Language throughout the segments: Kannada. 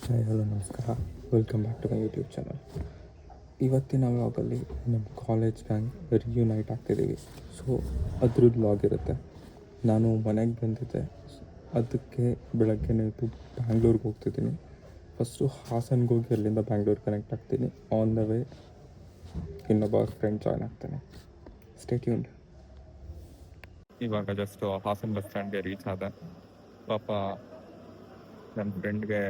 ಹಾಯ್ ಹಲೋ ನಮಸ್ಕಾರ, welcome back to my YouTube channel. ಇವತ್ತಿನ ವ್ಲಾಗಲ್ಲಿ ನಮ್ಮ ಕಾಲೇಜ್ ಗ್ಯಾಂಗ್ ರಿಯೂನೈಟ್ ಆಗ್ತಿದ್ದೀವಿ. ಸೊ ಅದ್ರದ್ದು ವ್ಲಾಗ್ ಇರುತ್ತೆ. ನಾನು ಮನೆಗೆ ಬಂದಿದ್ದೆ, ಅದಕ್ಕೆ ಬೆಳಗ್ಗೆನೇ ಎದ್ದು ಬ್ಯಾಂಗ್ಳೂರ್ಗೆ ಹೋಗ್ತಿದ್ದೀನಿ. ಫಸ್ಟು ಹಾಸನ್ಗೆ ಹೋಗಿ ಅಲ್ಲಿಂದ ಬ್ಯಾಂಗ್ಳೂರ್ ಕನೆಕ್ಟ್ ಆಗ್ತೀನಿ. ಆನ್ ದ ವೇ ಇನ್ನೊಬ್ಬ ಫ್ರೆಂಡ್ ಜಾಯ್ನ್ ಆಗ್ತಾನೆ. Stay tuned. ಇವಾಗ ಜಸ್ಟ್ ಹಾಸನ್ ಬಸ್ ಸ್ಟ್ಯಾಂಡ್ಗೆ ರೀಚ್ ಆದ. ಪಾಪ ನನ್ನ ಫ್ರೆಂಡ್ಗೆ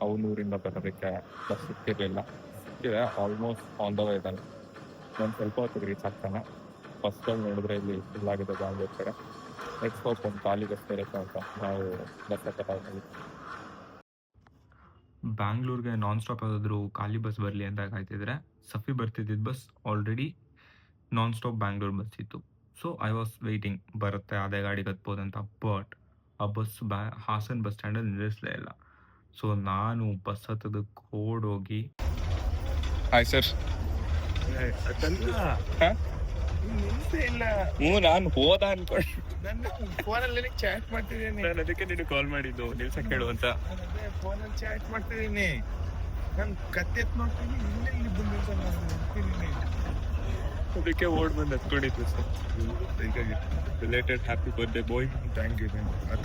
ಅವನೂರಿಂದ ಬರೋದಕ್ಕೆ ಬಸ್ ಸಿಕ್ಕಿರಲಿಲ್ಲ. ಸಿಕ್ಕಿದೆ, ಆಲ್ಮೋಸ್ಟ್ ಆನ್ ದ ವೇ ಇದ್ದಾನೆ. ನಾನು ಸ್ವಲ್ಪ ಹೊತ್ತಿಗೆ ರೀಚ್ ಆಗ್ತಾನೆ. ಫಸ್ಟಲ್ಲಿ ನೋಡಿದ್ರೆ ಇಲ್ಲಿ ಫುಲ್ ಆಗಿದೆ ಬ್ಯಾಂಗ್ಳೂರ್ ಕಡೆ. ನೆಕ್ಸ್ಟ್ ಹೋಪ್ ಒಂದು ಖಾಲಿ ಬಸ್ ಇರುತ್ತೆ ಅಂತ ನಾವು ಬಸ್ ಹತ್ತಿದ್ದೀವಿ. ಬ್ಯಾಂಗ್ಳೂರ್ಗೆ ನಾನ್ ಸ್ಟಾಪ್ ಯಾವುದಾದ್ರೂ ಖಾಲಿ ಬಸ್ ಬರಲಿ ಅಂತ ಕಾಯ್ತಿದ್ರೆ ಸಫಿ ಬರ್ತಿದ್ದಿದ್ದು bus already non stop Bangalore bus ಇತ್ತು. ಸೊ ಐ ವಾಸ್ ವೆಯ್ಟಿಂಗ್, ಬರುತ್ತೆ ಅದೇ ಗಾಡಿಗೆ ಹತ್ಬೋದು ಅಂತ. ಬಟ್ ಆ ಬಸ್ ಹಾಸನ್ ಬಸ್ ಸ್ಟ್ಯಾಂಡಲ್ಲಿ ನಿಲ್ಲಿಸಲೇ ಇಲ್ಲ. ಸೊ ನಾನು ಬಸ್ ಹತ್ತೋದಕ್ಕೆ ಓಡೋಗಿ, ಹಾಯ್ ಸರ್. ನಾನು ಹೋದ ಅನ್ಕೊಂಡು ನನ್ನ ಫೋನಲ್ಲಿ ಚಾಟ್ ಮಾಡ್ತಿದ್ದೀನಿ. ನಾನು ಅದಕ್ಕೆ ನೀನು ಕಾಲ್ ಮಾಡಿದ್ದು ನಿಲ್ಸಕ್ಕೆ ಹೇಳು ಅಂತ. ಫೋನಲ್ಲಿ ಚಾಟ್ ಮಾಡ್ತಿದ್ದೀನಿ. ನಾನು ಕತ್ತೆ ನೋಡ್ತೀನಿ, ಇಲ್ಲಿ ಬಂದಿದ್ದೀನಿ. ಅದಕ್ಕೆ ಓಡ್ ಬಂದು ಹತ್ಕೊಂಡಿದ್ದು ಸರ್. ಹೀಗಾಗಿ related happy birthday boy. Thank you.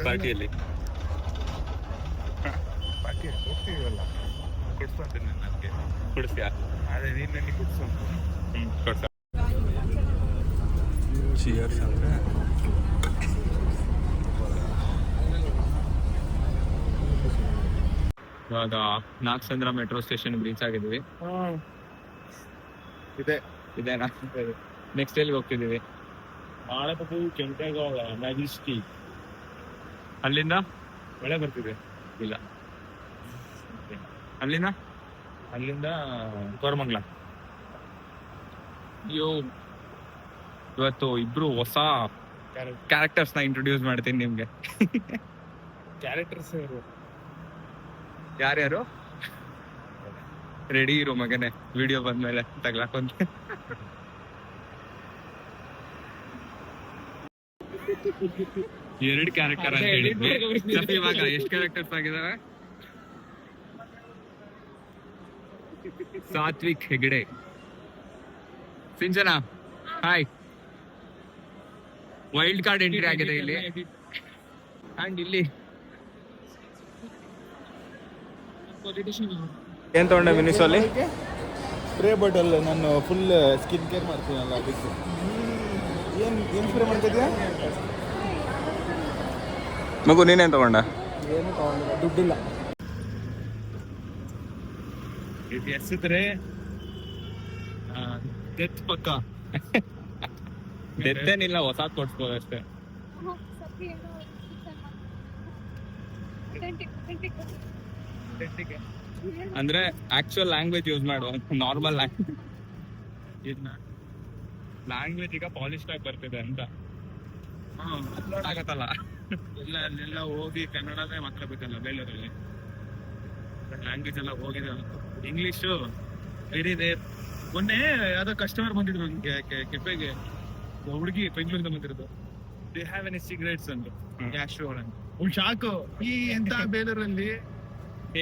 ಪಾರ್ಟಿಯಲ್ಲಿ ಪಾರ್ಟಿ ಹೋಗ್ತೀವಲ್ಲ, ಕೊಡ್ಸ್ಕೊಂತೀನಿ ನನಗೆ. ಕೊಡಿಸ್ತೀಯಾ? ಅದೇ ನೀನು ನನಗೆ ಕೊಡ್ಸು. ಕೊಡ್ಸ. ಚಿಯರ್ಸ್ ಅಂದರೆ ಇವಾಗ ನಾಗಸಂದ್ರ ಮೆಟ್ರೋ ಸ್ಟೇಷನ್ ರೀಚ್ ಆಗಿದ್ವಿ. ಇದೇನಾ? ನೆಕ್ಸ್ಟ್ ಎಲ್ಲಿಗೆ ಹೋಗ್ತಿದ್ದೀವಿ? ಆಳಪು ಕೆಂಪೇಗೌಡ ಮ್ಯಾಜಿಸ್ಟಿ. ಅಲ್ಲಿಂದ ಮಳೆ ಬರ್ತಿದೆ. ಇಲ್ಲ, ಅಲ್ಲಿಂದ ಕೋರಮಂಗ್ಲ. ಅಯ್ಯೋ, ಇವತ್ತು ಇಬ್ರು ಹೊಸ ಕ್ಯಾರೆಕ್ಟರ್ಸ್ನ ಇಂಟ್ರೊಡ್ಯೂಸ್ ಮಾಡ್ತೀನಿ ನಿಮ್ಗೆ. ಕ್ಯಾರೆಕ್ಟರ್ಸ್ ಯಾರ್ಯಾರು ರೆಡಿ ಇರೋ ಮಗನೇ, ವಿಡಿಯೋ ಬಂದ್ಮೇಲೆ ತಗ್ಲಾಕೊಂತ. ಎರಡು ಕ್ಯಾರೆಕ್ಟರ್ ಅಂತ ಹೇಳಿದ್ವಿ. ಇವಾಗ ಎಷ್ಟು ಕ್ಯಾರೆಕ್ಟರ್ಸ್ ಆಗಿದಾವೆ? Satvik Hegde, Sinchana, hi. Wild card entry ಆಗಿದೆ ಇಲ್ಲಿ. ಅಂಡ್ ಇಲ್ಲಿ ಏನ್ ತಗೊಂಡೆ ಮಿನಿಸಲ್ಲಿ? Spray bottle. ನಾನು ಫುಲ್ ಸ್ಕಿನ್ ಕೇರ್ ಮಾಡ್ತೀನಲ್ಲ, ಅದಕ್ಕೆ. ಏನು ಸ್ಪ್ರೇ ಮಾಡ್ತಿದ್ಯಾ ಮಗು? ನೀನೇನು ತಗೊಂಡ? ಏನು ತಗೊಂಡಿಲ್ಲ, ದುಡ್ಡಿಲ್ಲ. ಇದು ಎಸಿದ್ರೆ ಡೆತ್ ಪಕ್ಕ. ಡೆತ್ ಏನಿಲ್ಲ, ಹೊಸ ಕೊಡ್ಸ್ಬೋದು ಅಷ್ಟೇ. ಅಂದ್ರೆ ಆಕ್ಚುಯಲ್ ಲ್ಯಾಂಗ್ವೇಜ್ ಯೂಸ್ ಮಾಡುವ, ನಾರ್ಮಲ್ ಲ್ಯಾಂಗ್ವೇಜ್ ಈಗ ಪಾಲಿಶ್ ಆಗಿ ಬರ್ತಿದೆ ಅಂತ. ಅಪ್ಲೋಡ್ ಆಗತ್ತಲ್ಲ ಇಲ್ಲ, ಅಲ್ಲೆಲ್ಲ ಹೋಗಿ ಕನ್ನಡನೇ ಮಾತಾಡ್ಬೇಕಲ್ಲ ಬೇಲೂರಲ್ಲಿ. ಲ್ಯಾಂಗ್ವೇಜ್ ಎಲ್ಲ ಹೋಗಿದೆ. ಇಂಗ್ಲಿಷು ಇದೆ. ಮೊನ್ನೆ ಯಾವ್ದೋ ಕಸ್ಟಮರ್ ಬಂದಿದ್ರು ನನಗೆ ಕೆಫೆಗೆ, ಹುಡುಗಿ ಬೆಂಗಳೂರಿಂದ ಬಂದಿರೋದು. ದೇ ಹ್ಯಾವ್ ಎನಿ ಸಿಗರೇಟ್ಸ್ ಅಂದ್ರು. ಕ್ಯಾಶೋರ್ ಅಂತ. ಶಾಕು. ಈ ಎಂತ ಬೇಲೂರಲ್ಲಿ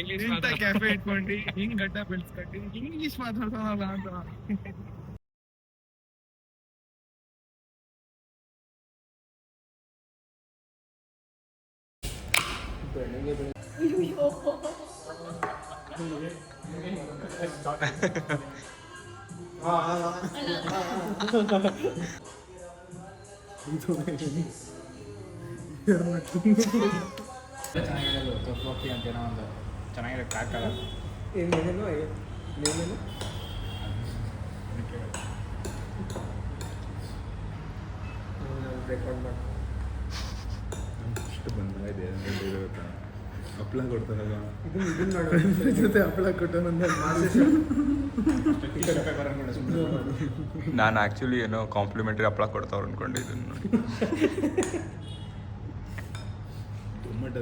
ಇಂಗ್ಲಿಷ್ ಇಂತ ಕ್ಯಾಫೆ ಇಟ್ಕೊಂಡು ಹಿಂಗ್ ಗಡ್ಡ ಬೆಳೆಸ್ಕೊಂಡು ಇಂಗ್ಲಿಷ್ ಮಾತಾಡ್ತಾನಲ್ಲ ಅಂತ. ಚೆನ್ನಾಗಿದೆ ಕ್ರ್ಯಾಕ್ ಆಗಲ್ಲ. ಇಷ್ಟು ಬಂದಾಗಿದೆ ಹಪ್ಪಳ ಕೊಡ್ತಾರಲ್ಲ, ಜೊತೆ ಹಪ್ಪಳ ಕೊಟ್ಟು ನಾನು ಆ್ಯಕ್ಚುಲಿ ಏನೋ ಕಾಂಪ್ಲಿಮೆಂಟ್ರಿ ಹಪ್ಪಳ ಕೊಡ್ತಾವ್ರು ಅನ್ಕೊಂಡಿದ್ದೀನಿ. ಟೊಮೆಟೊ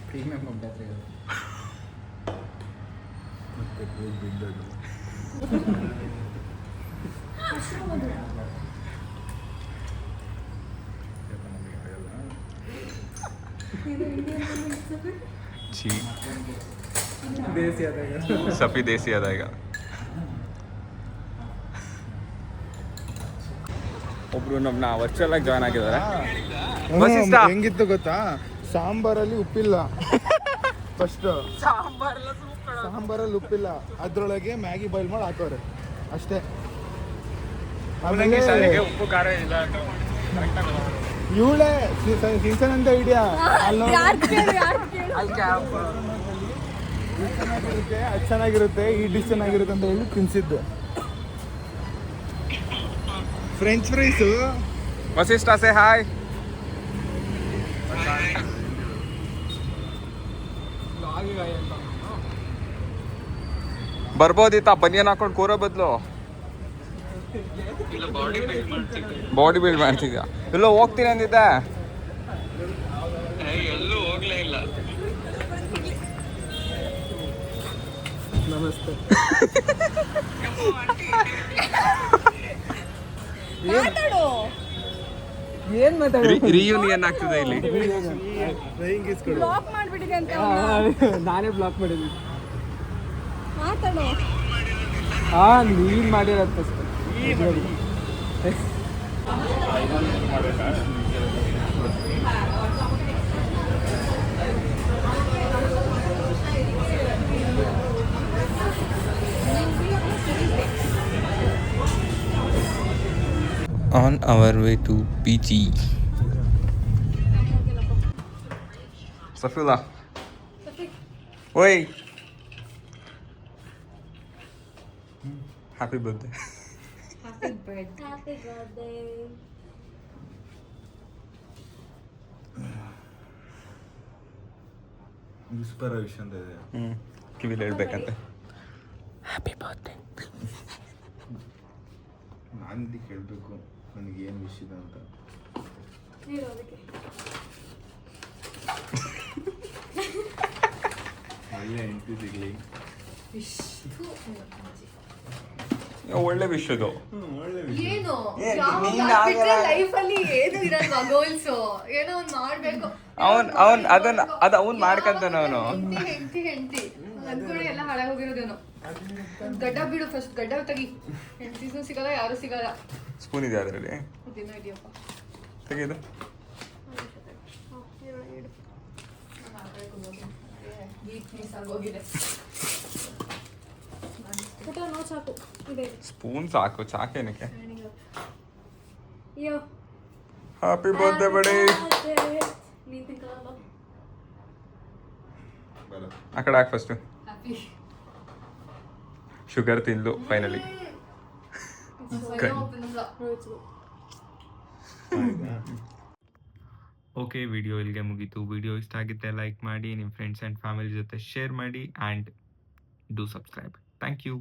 ಪ್ರೀಮಿಯಂ ಮತ್ತೆ ಬಿದ್ದದು. जी सफ़ी देसी आएगा ಒಬ್ರು ನಮ್ಮನ್ನ ವರ್ಚುವಲ್ ಆಗಿ ಜಾಯ್ನ್ ಆಗಿದ್ದಾರೆ. ವಸಿಷ್ಠ. ಹೆಂಗಿತ್ತು ಗೊತ್ತಾ, ಸಾಂಬಾರಲ್ಲಿ ಉಪ್ಪಿಲ್ಲ ಫಸ್ಟ್, ಸಾಂಬಾರಲ್ಲಿ ಉಪ್ಪಿಲ್ಲ, ಅದ್ರೊಳಗೆ ಮ್ಯಾಗಿ ಬಾಯ್ಲ್ ಮಾಡಿ ಹಾಕೋರೆ ಅಷ್ಟೇ. ಆಮೇಲೆ ಉಪ್ಪು ಖಾರ ಇಲ್ಲ ಇವಳೇ ಸಿನ್ಸನ್ ಅಂತ ಐಡಿಯಾ ಚೆನ್ನಾಗಿರುತ್ತೆ, ಅದು ಚೆನ್ನಾಗಿರುತ್ತೆ, ಈ ಡಿಶ್ ಚೆನ್ನಾಗಿರುತ್ತೆ ಅಂತ ಹೇಳಿ ತಿನ್ಸಿದ್ದು. French fries. Vasishta say hi. ಬರ್ಬೋದಿತ್ತ ಬನಿಯನ್ ಹಾಕೊಂಡು ಕೂರೋ ಬದಲು ಬಾಡಿ ಬಿಲ್ಡ್ ಮಾಡ್ತಿದ್ಯಾ? ಎಲ್ಲೋ ಹೋಗ್ತೀನಿ ಅಂದಿದ್ದೆ. ಎಲ್ಲೂ ಹೋಗ್ಲೇ ಇಲ್ಲ. ನಮಸ್ತೆ. ಏನ್ ರಿಯೂನಿಯನ್ ಆಗ್ತಿದೆ ಇಲ್ಲಿ. ಬ್ಲಾಕ್ ಮಾಡ್ಬಿಟ್ಟಿದೆ ಅಂತ ನಾನೇ ಬ್ಲಾಕ್ ಮಾಡಿದ್ದೀನಿ. ಮಾತಾಡು. ನೀನ್ ಮಾಡಿರೋದು first. On our way to PG. Safila. Oi. Happy birthday. Happy birthday. Happy birthday. Whisper ವಿಷಯ ಅಂತ ಇದೆ. ಕಿವಿಲಿ ಹೇಳ್ಬೇಕಂತೆ. Happy birthday. ನಾನು ಕೇಳಬೇಕು ನನಗೆ ಏನು ವಿಷಯ ಅಂತ. ಒಳ್ಳೆ ಹೆಂಡತಿ ಸಿಗಲಿ. ಒಳ್ಳೆ ವಿಷಯದು. ಏನು ಲೈಫ್ ಅಲ್ಲಿ ಏನು ಇರಲ್ವಾ ಗೋಲ್ಸ್, ಏನೋ ಒಂದ್ ಮಾಡ್ಬೇಕು. ಅವನ್ ಮಾಡ್ಕಂತಾನ ಅವನು. ಹೆಂಡತಿ ಅನ್ಕೊಳ್ಳಿ ಎಲ್ಲ ಹಾಳಾಗೋಗಿರೋದೇನೋ. ಗಡ್ಡ ಬಿಡು ಫಸ್ಟ್, ಗಡ್ಡ ತೆಗಿ. ಹೆಂಡತಿನೂ ಸಿಗಲ್ಲ, ಯಾರು ಸಿಗಲ್ಲ. ಸ್ಪೂನ್ ಇದೆ ಅದರಲ್ಲಿ, ದಿನ ಇದೆಯಪ್ಪ ತೆಗೆದು. ಸ್ಪೂನ್ ಸಾಕು, ಚಾಕೇನಕ್ಕೆ. Happy birthday buddy. ಆ ಕಡೆ ಹಾಕಿ ಫಸ್ಟ್. ಶುಗರ್ ತಿಂದು ಫೈನಲಿ. ಓಕೆ, ವಿಡಿಯೋ ಇಲ್ಲಿಗೆ ಮುಗೀತು. ವಿಡಿಯೋ ಇಷ್ಟ ಆಗಿದ್ದರೆ ಲೈಕ್ ಮಾಡಿ, ನಿಮ್ಮ ಫ್ರೆಂಡ್ಸ್ ಆ್ಯಂಡ್ ಫ್ಯಾಮಿಲಿ ಜೊತೆ ಶೇರ್ ಮಾಡಿ and do subscribe. Thank you.